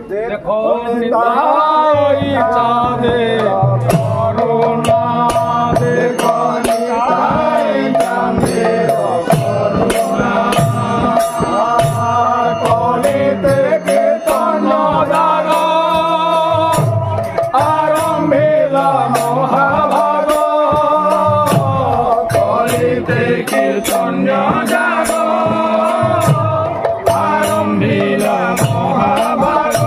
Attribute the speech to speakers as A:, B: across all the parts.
A: देखो निताई चाँदे करुणा देखो निताई चाँदे करुणा कलिते कीर्तन दार आरंभिला महाभाग कलिते कीर्तन दार आरंभिला महाभाग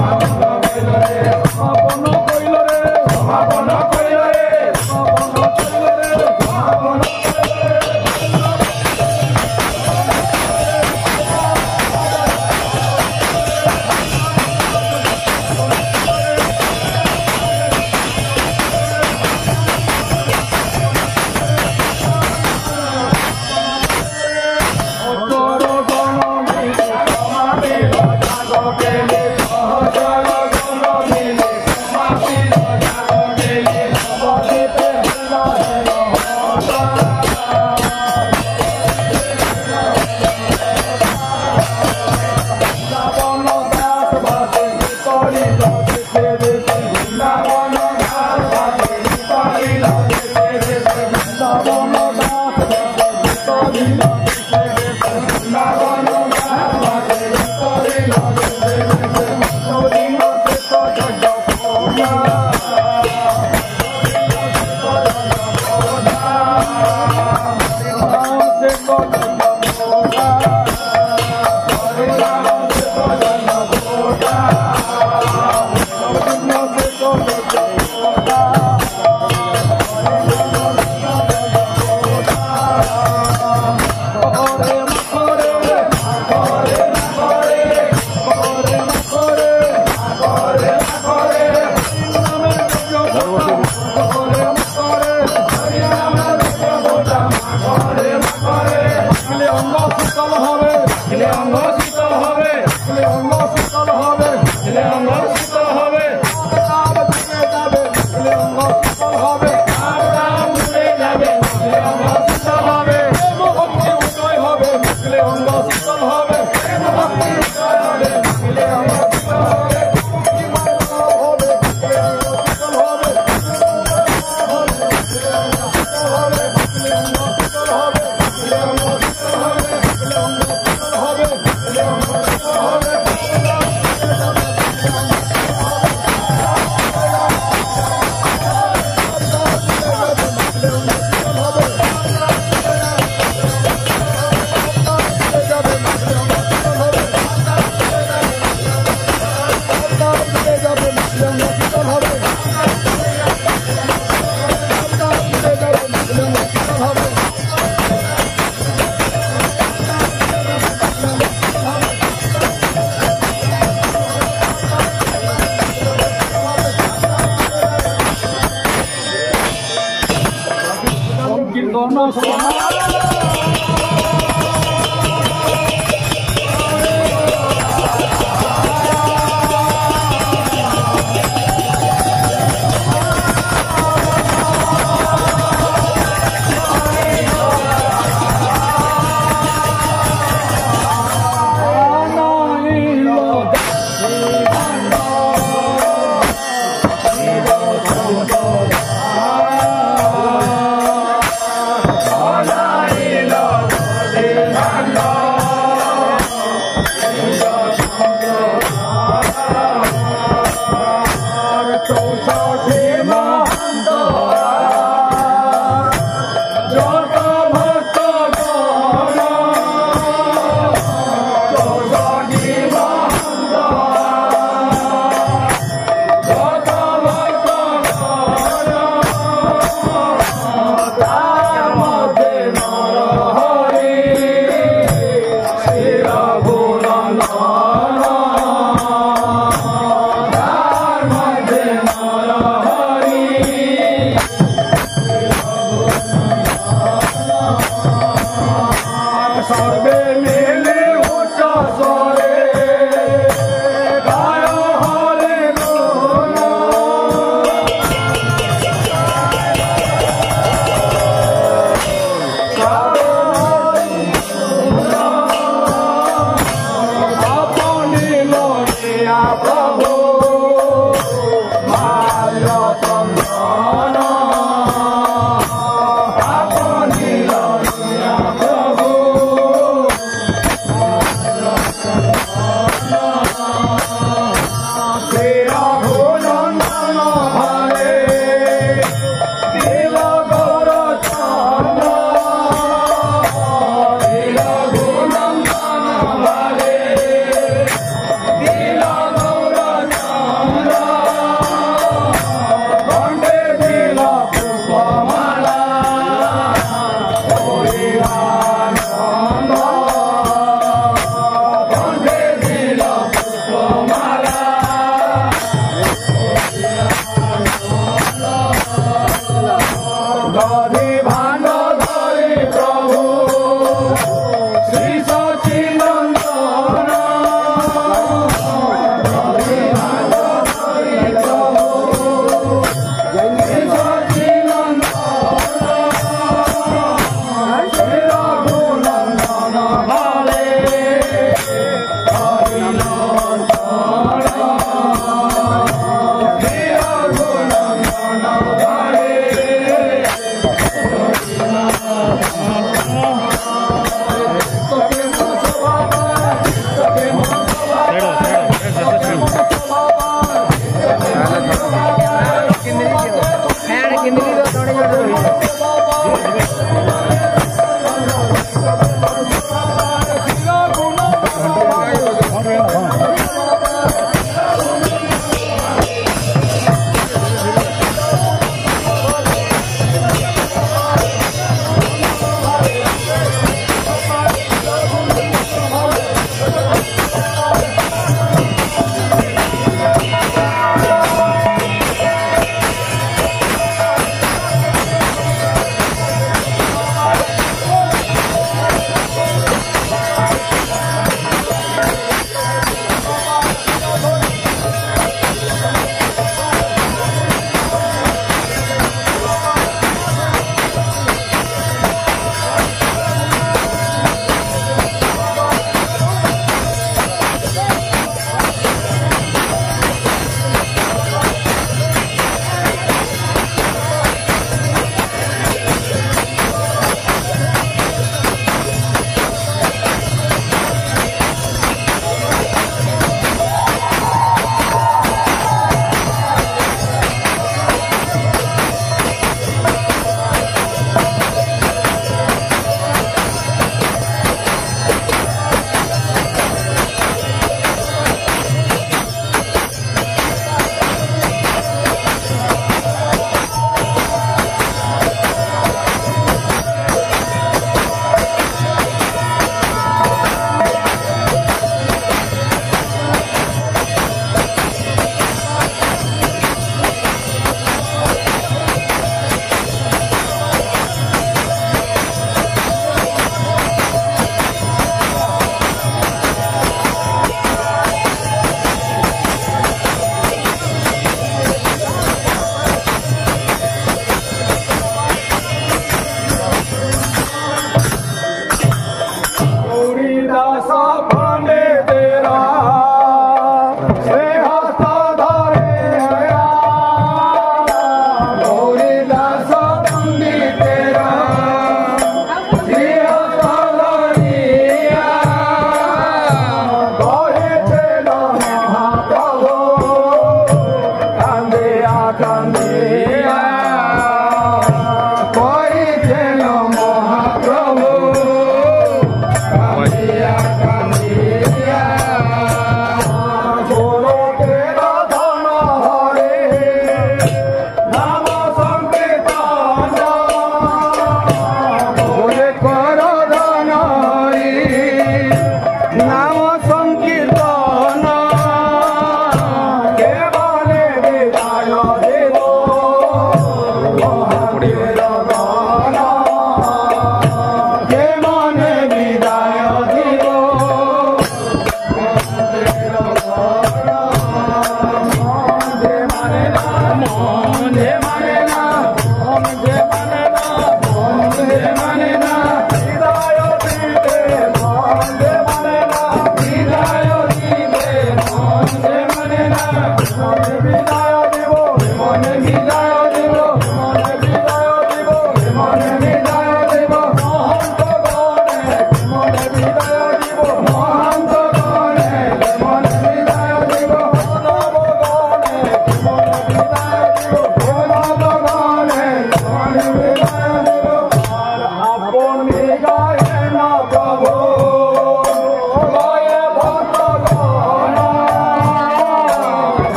B: Samagon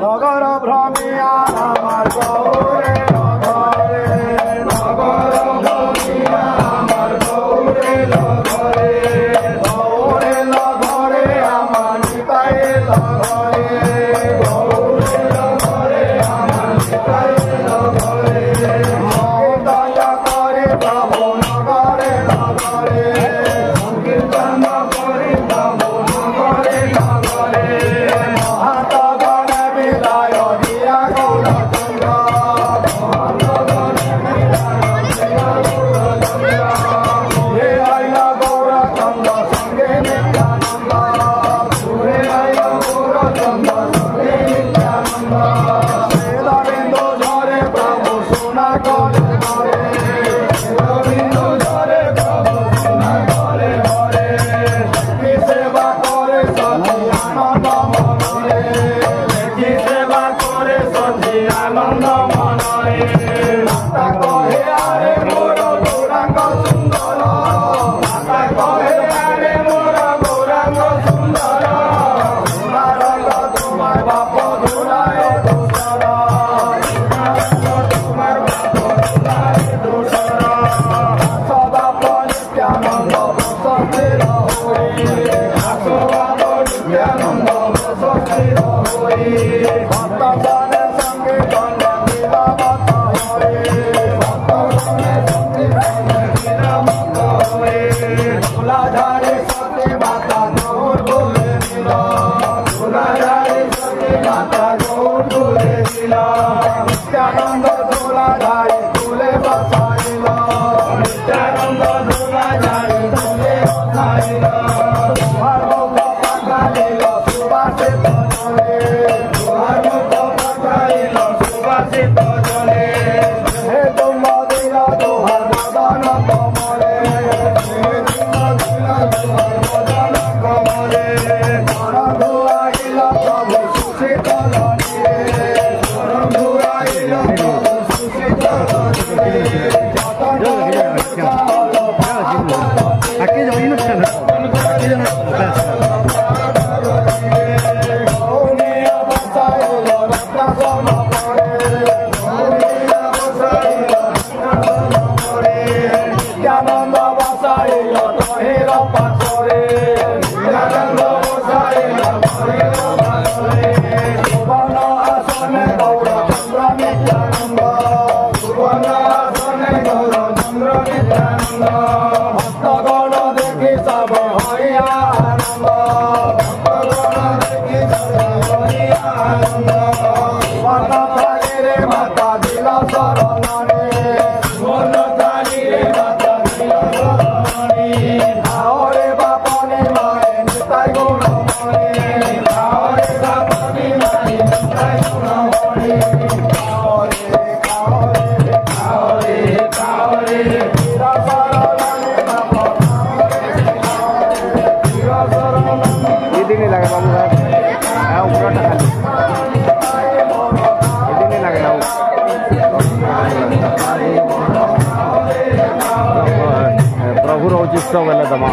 A: নগর ভ্রমিয়া আমার গৌরে নগরে নগর ভ্রমিয়া আমার গৌরে নগরে গৌরে নগরে আমার নিতাই নগরে গৌরে নগরে আমার নিতাই নগরে দয়া করে প্রভু নগরে নগরে সংকীর্তন করে প্রভু নগরে নগরে
B: प्रभु उचित बेले दमा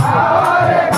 A: Hare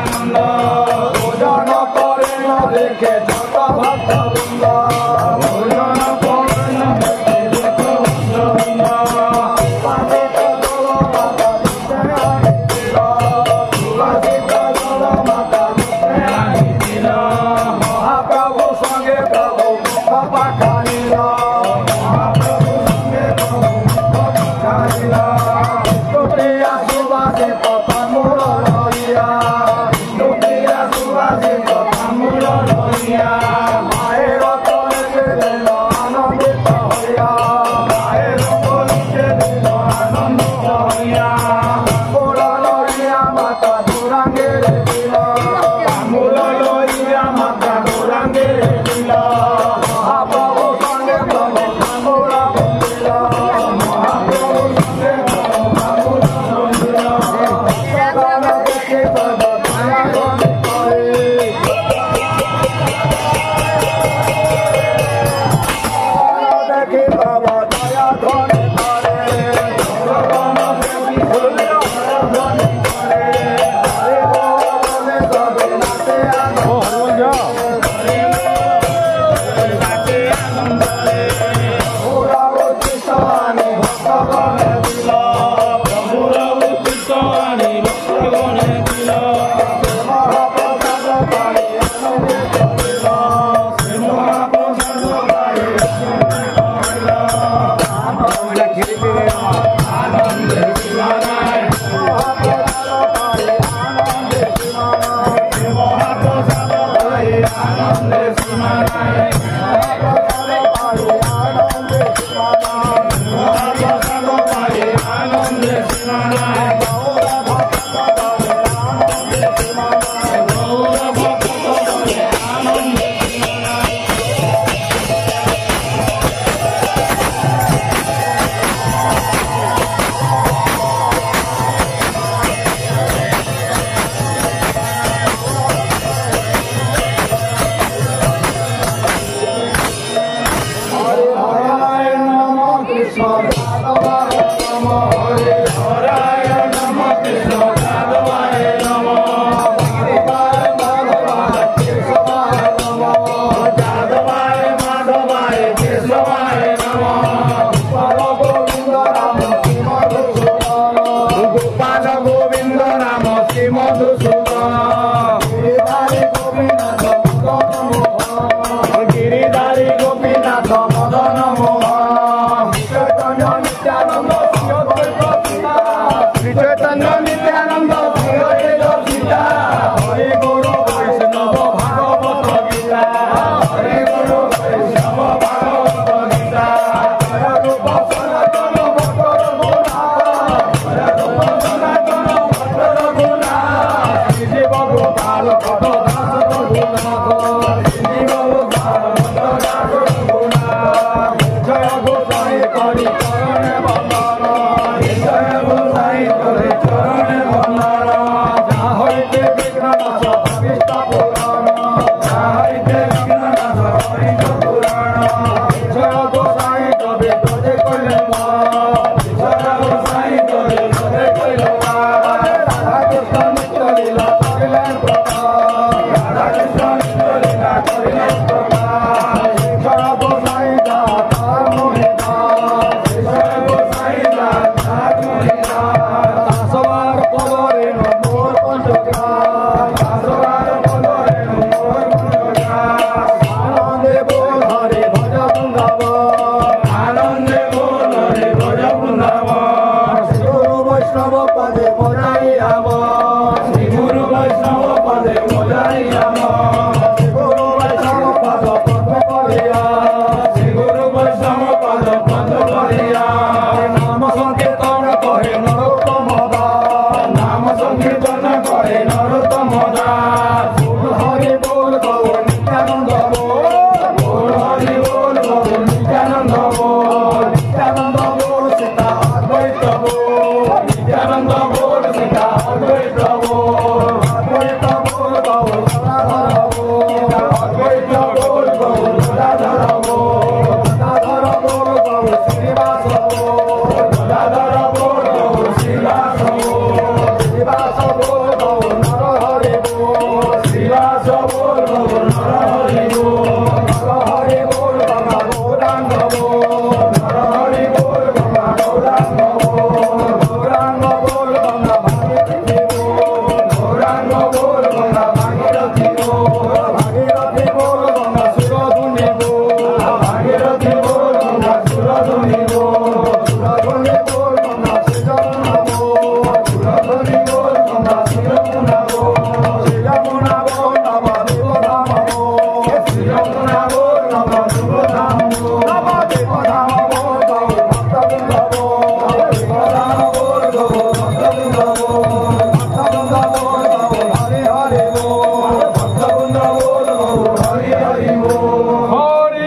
A: আনন্দ ভোজন করে না দেখে যত ভক্ত বৃন্দ ভোজন করে না দেখে যত ভক্ত বৃন্দ সুবাসিত জল মাতা দুধে আনিছিল সুবাসিত জল মাতা দুধে আনিছিল মহাপ্রভু সঙ্গে প্রভু মুখ পাখানিল মহাপ্রভু সঙ্গে প্রভু মুখ পাখানিল দুটিয়া সুবাসিত তামুল লইয়া দুটিয়া সুবাসিত তামুল লইয়া মায়ের কলেজে দিল আনন্দিত হইয়া মায়ের কলেজে দিল আনন্দিত হইয়া তামুল লইয়া মাতা দুরাঙ্গের দিল তামুল লইয়া মাতা দুরাঙ্গের দিল মহাপ্রভু সঙ্গে প্রভু তামুল বন্দিল মহাপ্রভু সঙ্গে প্রভু তামুল বন্দিল ভক্তগণ দেখে তব দয়া ধনে করে দেখে তব দয়া ধনে করে ভক্তগণ দেখে তব দয়া ধনে করে হরে বলে তবে নাচে
B: ও হনুমান যা
A: পুরা উদ্দেশ্য আনি ভক্তগণে দিল পুরা উদ্দেশ্য আনি ভক্তগণে দিল মহাপ্রসাদ পাই আনন্দিত হইল মহাপ্রসাদ পাই আনন্দে সীমানায় মহাপ্রসাদ পাই আনন্দে সীমানায় মহাপ্রসাদ পাই আনন্দে সীমানায় মহাপ্রসাদ পাই আনন্দে সীমানায় মহাপ্রসাদ পাই আনন্দে সীমানায় গৌর ভক্ত পাই আনন্দে সীমানায় গৌর ভক্ত পাই আনন্দে সীমানায় হরে হরায় নম কৃষ্ণ যাদবায় নম হরে হরায় নম কৃষ্ণ যাদবায় নম যাদবায় মাধবায় কেশবায় নম যাদবায় মাধবায় কেশবায় নম গোপাল গোবিন্দ রাম শ্রী মধুসূদন গোপাল গোবিন্দ রাম শ্রী মধুসূদন গিরিধারী গোপীনাথ মদন মোহন গিরিধারী গোপীনাথ মদন মোহন চৈতন্য নিত্যানন্দ শ্রী অদ্বৈত সীতা শ্রী চৈতন্য নিত্যানন্দ শ্রী অদ্বৈত সীতা হরে গুরু বৈষ্ণব ভাগবত গীতা হরে গুরু বৈষ্ণব ভাগবত গীতা জয় রূপ সনাতন ভক্ত রঘুনাথ জয় রূপ সনাতন ভক্ত রঘুনাথ শ্রী জীব গোপাল পদ দাস রঘুনাথ শ্রী জীব গোপাল পদ দাস রঘুনাথ জয় গোসাই করি চরণে বন্দন জয় গোসাই করি চরণে বন্দন যা হইতে বিঘ্ননাশ ভাবিষ্ট পুরাণ যা হইতে বিঘ্ননাশ ভাবিষ্ট পুরাণ জয় গোসাই কবি তোরে কইলে জয় গোসাই কবি তোরে কইলে রাধা কৃষ্ণ নিত্য লীলা করিলেন প্রকাশ রাধা কৃষ্ণ নিত্য লীলা করিলেন প্রকাশ জয় গোসাই দাতা মোহিতা জয় গোসাই দাতা মোহিতা দাসবার পদরে মোর পঞ্চকার দাসবার পদরে মোর পঞ্চকার আনন্দে বল হরে ভজ বৃন্দাবন আনন্দে বল হরে ভজ বৃন্দাবন শ্রী গুরু বৈষ্ণব পদে মজাইয়াব শ্রী গুরু বৈষ্ণব পদে মজাইয়াব শ্রী গুরু বৈষ্ণব পদ পদ্ম করিয়া শ্রী গুরু বৈষ্ণব পদ পদ্ম করিয়া নাম সংকীর্তন কহে নরোত্তম দাস নাম সংকীর্তন কহে নরোত্তম দাস বল হরি বল গৌর নিত্যানন্দ বল হরি বল গৌর নিত্যানন্দ নিত্যানন্দ বল সীতা অদ্বৈত বল নিত্যানন্দ বল সীতা অদ্বৈত বল অদ্বৈত বল গৌর গদাধর বল অদ্বৈত বল গৌর গদাধর বল গদাধর বল গৌর শ্রীনিবাস বল গদাধর বল গৌর শ্রীনিবাস বল শ্রীনিবাস বল গৌর নরহরি বল बोल गंगा भागीरथी बोल गंगा सुरधुनी बोल भागीरथी बोल गंगा सुरधुनी बोल गंगा श्रीजमुना बोल सुरधुनी बोल गंगा श्रीजमुना बोल नवद्वीप धाम बोल श्रीजमुना बोल नवद्वीप धाम बोल नवद्वीप धाम बोल भक्तवृंद बोल धाम बोल भक्तवृंद बोल हरे हरे बोल भक्तवृंद बोल हरे हरि बोल हरि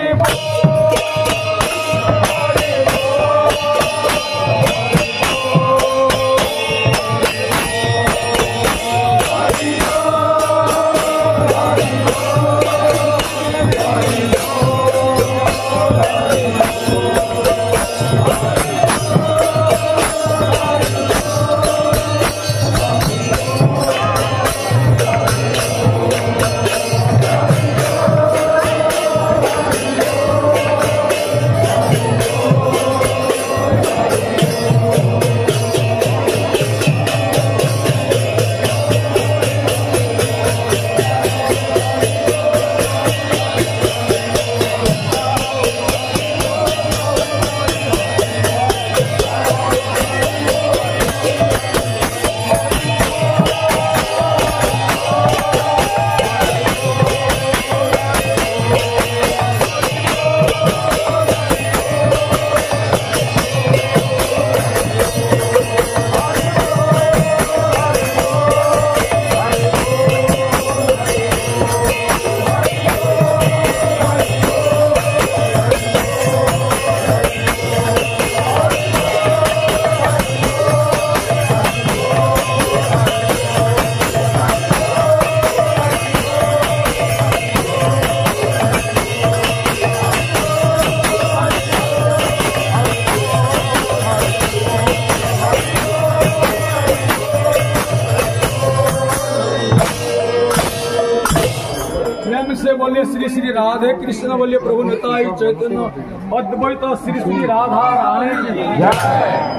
A: से बोलिए श्री श्री राधे कृष्ण बोलिए प्रभु निताई चैतन्य अद्वैत श्री श्री राधा रानी की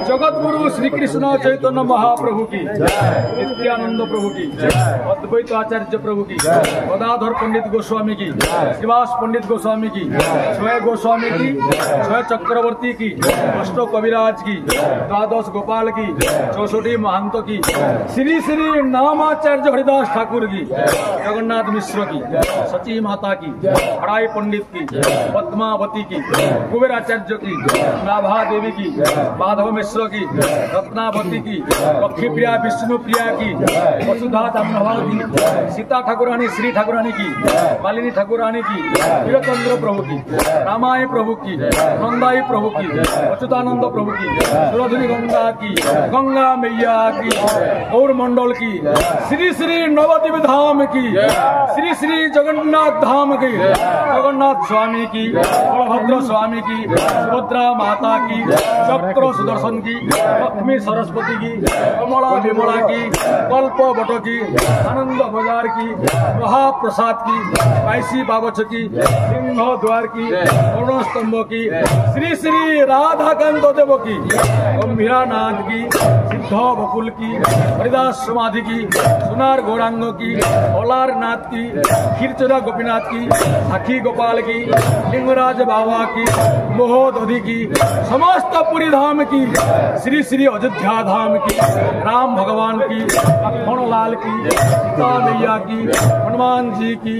A: जगत गुरु श्री कृष्ण चैतन्य महाप्रभु की नित्यानंद प्रभु की अद्वैत आचार्य प्रभु की गदाधर पंडित गोस्वामी की श्रीवास पंडित गोस्वामी की स्वयं गोस्वामी की स्वयं चक्रवर्ती की अष्टो कविराज की द्वादश गोपाल की 64 महंतों की श्री श्री नामाचार्य हरिदास ठाकुर की जगन्नाथ मिश्र की सची माता की हड़ाई पंडित की पद्मावती की कुबेराचार्य की नाभा देवी की माधव मिश्र की रत्नावती की लक्ष्मी प्रिया विष्णु प्रिया की वसुधा जामनवा की सीता ठाकुरानी श्री ठाकुरानी की मालिनी ठाकुरानी की वीरचंद्र प्रभु की रामाई प्रभु की नंदाई प्रभु की अच्युतानंद प्रभु की सुरधुनी गंगा की गंगा मैया की गौर मंडल की श्री श्री नवद्वीप धाम की श्री श्री जगन्नाथ धाम की जगन्नाथ स्वामी की बलभद्र स्वामी की सुभद्रा माता की चक्र सुदर्शन की लक्ष्मी सरस्वती की कमला विमला की कल्प बट की आनंद बाजार की महाप्रसाद की काशी बाबच की सिंह द्वार की अरुण स्तंभ की श्री श्री राधाकांत देव की गंभीरानाथ की सिद्ध बकुल की हरिदास समाधि की सुनार गौरांग की ओलारनाथ की खीरचरा गोपीनाथ की साखी गोपाल की लिंगराज बाबा की मोहोदधि की समस्त पुरी धाम की श्री श्री अयोध्या धाम की राम भगवान की लक्ष्मण लाल की सीता मैया की हनुमान जी की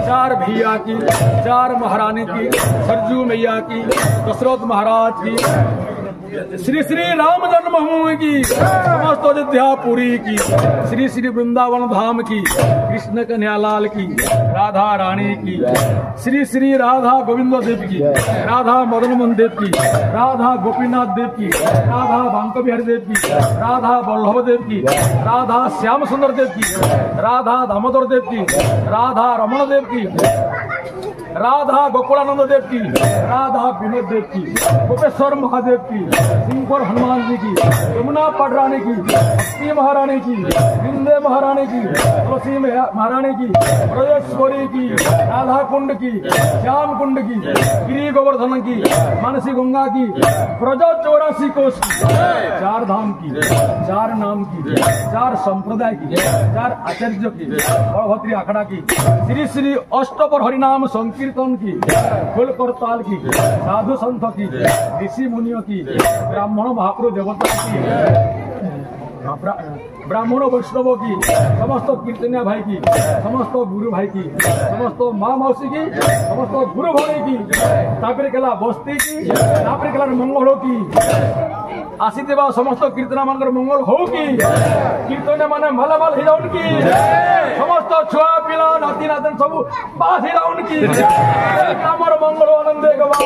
A: 4 भैया की 4 महारानी की सरजू मैया की दशरथ महाराज की श्री श्री राम जन्मभूमि की समस्त अयोध्या पुरी की श्री श्री वृंदावन धाम की कृष्ण कन्हैयालाल की राधा रानी की श्री श्री राधा गोविंद देव की राधा मदन मोहन देव की राधा गोपीनाथ देव की राधा बांक बिहारी देव की राधा वल्लभ देव की राधा श्याम सुंदर देव की राधा दामोदर देव की राधा रमण देव की राधा गोकुलानंद देव की, राधा विनोद देव की, गोपेश्वर महादेव की, सिंहपुर हनुमान जी की, यमुना पटरानी की, भक्ति महारानी की, विंध्य महारानी की, तुलसी महारानी की, ब्रजेश्वरी की, राधा कुंड की, श्याम कुंड की, गिरी गोवर्धन की, मानसी गंगा की, ब्रज 84 कोष की, 4 धाम की, 4 नाम की, 4 संप्रदाय की, 4 आचार्य की, बलभद्री अखड़ा की, श्री श्री अष्टपर हरिनाम संकीर्तन की, फुल करताल की, साधु संत की, ऋषि मुनियों की, ब्राह्मण महापुरुष देवता की, ब्राह्मण वैष्णव की, समस्त कीर्तनिया भाई की, समस्त गुरु भाई की, समस्त माँ मौसी की, समस्त गुरु भौणी की, तापर केला बस्ती की, तापर केला मंगल की, आसीथिबा समस्त कीर्तना मानकर मंगल हो की, कीर्तन माने मालामाल हिराउन की, समस्त छुआ पिला नाती नातन सब पास हिराउन की, आमर मंगल आनंदे गवा।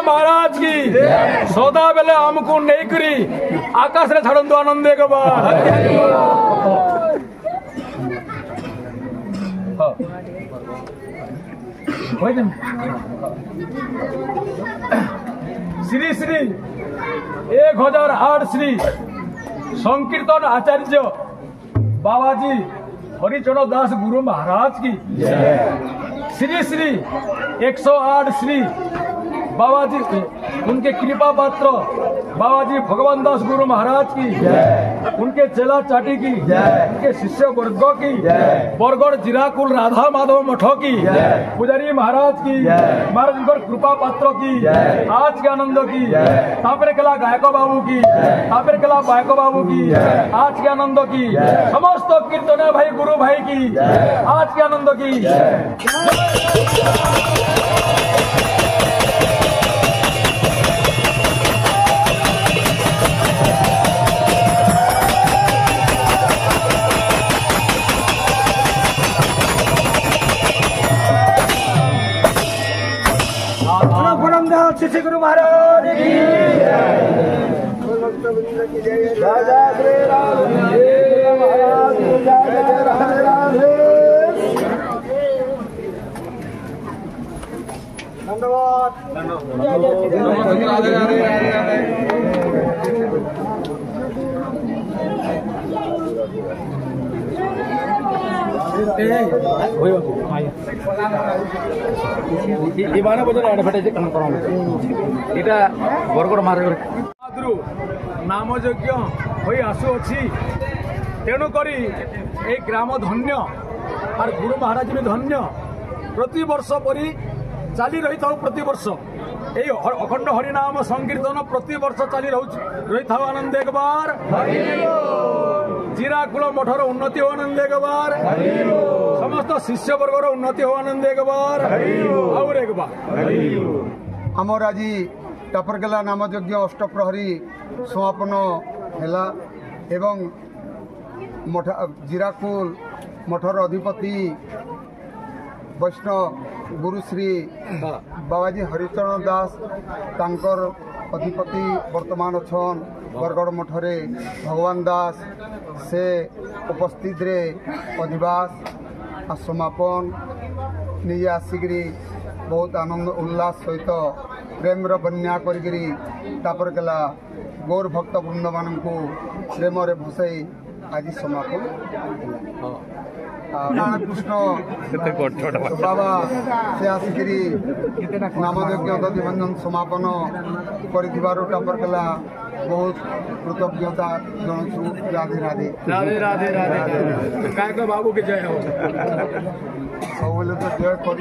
A: महाराज की सौदा बेले आमको नहीं करी आकाश रे छाड़न आनंदे गवा। श्री श्री 1008 श्री संकीर्तन आचार्य बाबाजी हरिचरण दास गुरु महाराज की, श्री श्री 108 श्री बाबाजी उनके कृपा पात्र बाबाजी भगवान दास गुरु महाराज की, उनके चेला चाटी की, उनके शिष्य वर्ग की, बरगढ़ जिराकुल राधा माधव मठ की, पुजारी महाराज की, महाराज कृपा पात्र की, आज के आनंद की, तापर कला गायक बाबू की, तापर कला बायक बाबू की, आज के आनंद की, समस्त कीर्तन भाई गुरु भाई की, आज के आनंद की। श्री गुरु महाराज की राजा श्री राम महाराज राधे राधे
B: बरगढ़ मार्ग
A: नाम यज्ञ हो आसुअछि, तेणुकरी ए ग्राम धन्य और गुरु महाराज भी धन्य। प्रति वर्ष परी चली रही था, प्रति वर्ष এই অখণ্ড হরিনাম সংকীর্তন প্রতি বর্ষ চালি রহিথাও আনন্দ একবার জিরাকুল মঠর উন্নতি হো আনন্দ একবার সমস্ত শিষ্যবর্গর উন্নতি হো আনন্দ একবার আর একবার
C: आमर आज टापरकेला नामयज्ञ अष्टप्रहरी समापन है एवं जिराकुल मठर अधिपति वैष्णव गुरुश्री बाबाजी हरिचरण दास तांकर अधिपति वर्तमान छन बरगढ़ मठरे भगवान दास से उपस्थित रे अधिवास आ समापन निजे आसिकी बहुत आनंद उल्लास सहित प्रेम बन्या करी टापरकेला गौर भक्त वृंद मान प्रेम भसई आज समापन कृष्ण बाबा से आसिकी नामयज्ञ दधिभंजन समापन करपरकेला बहुत कृतज्ञता जनाऊँ। राधे राधे
A: राधे राधे राधे गायक बाबू के जय हो
C: सब तो जय कर।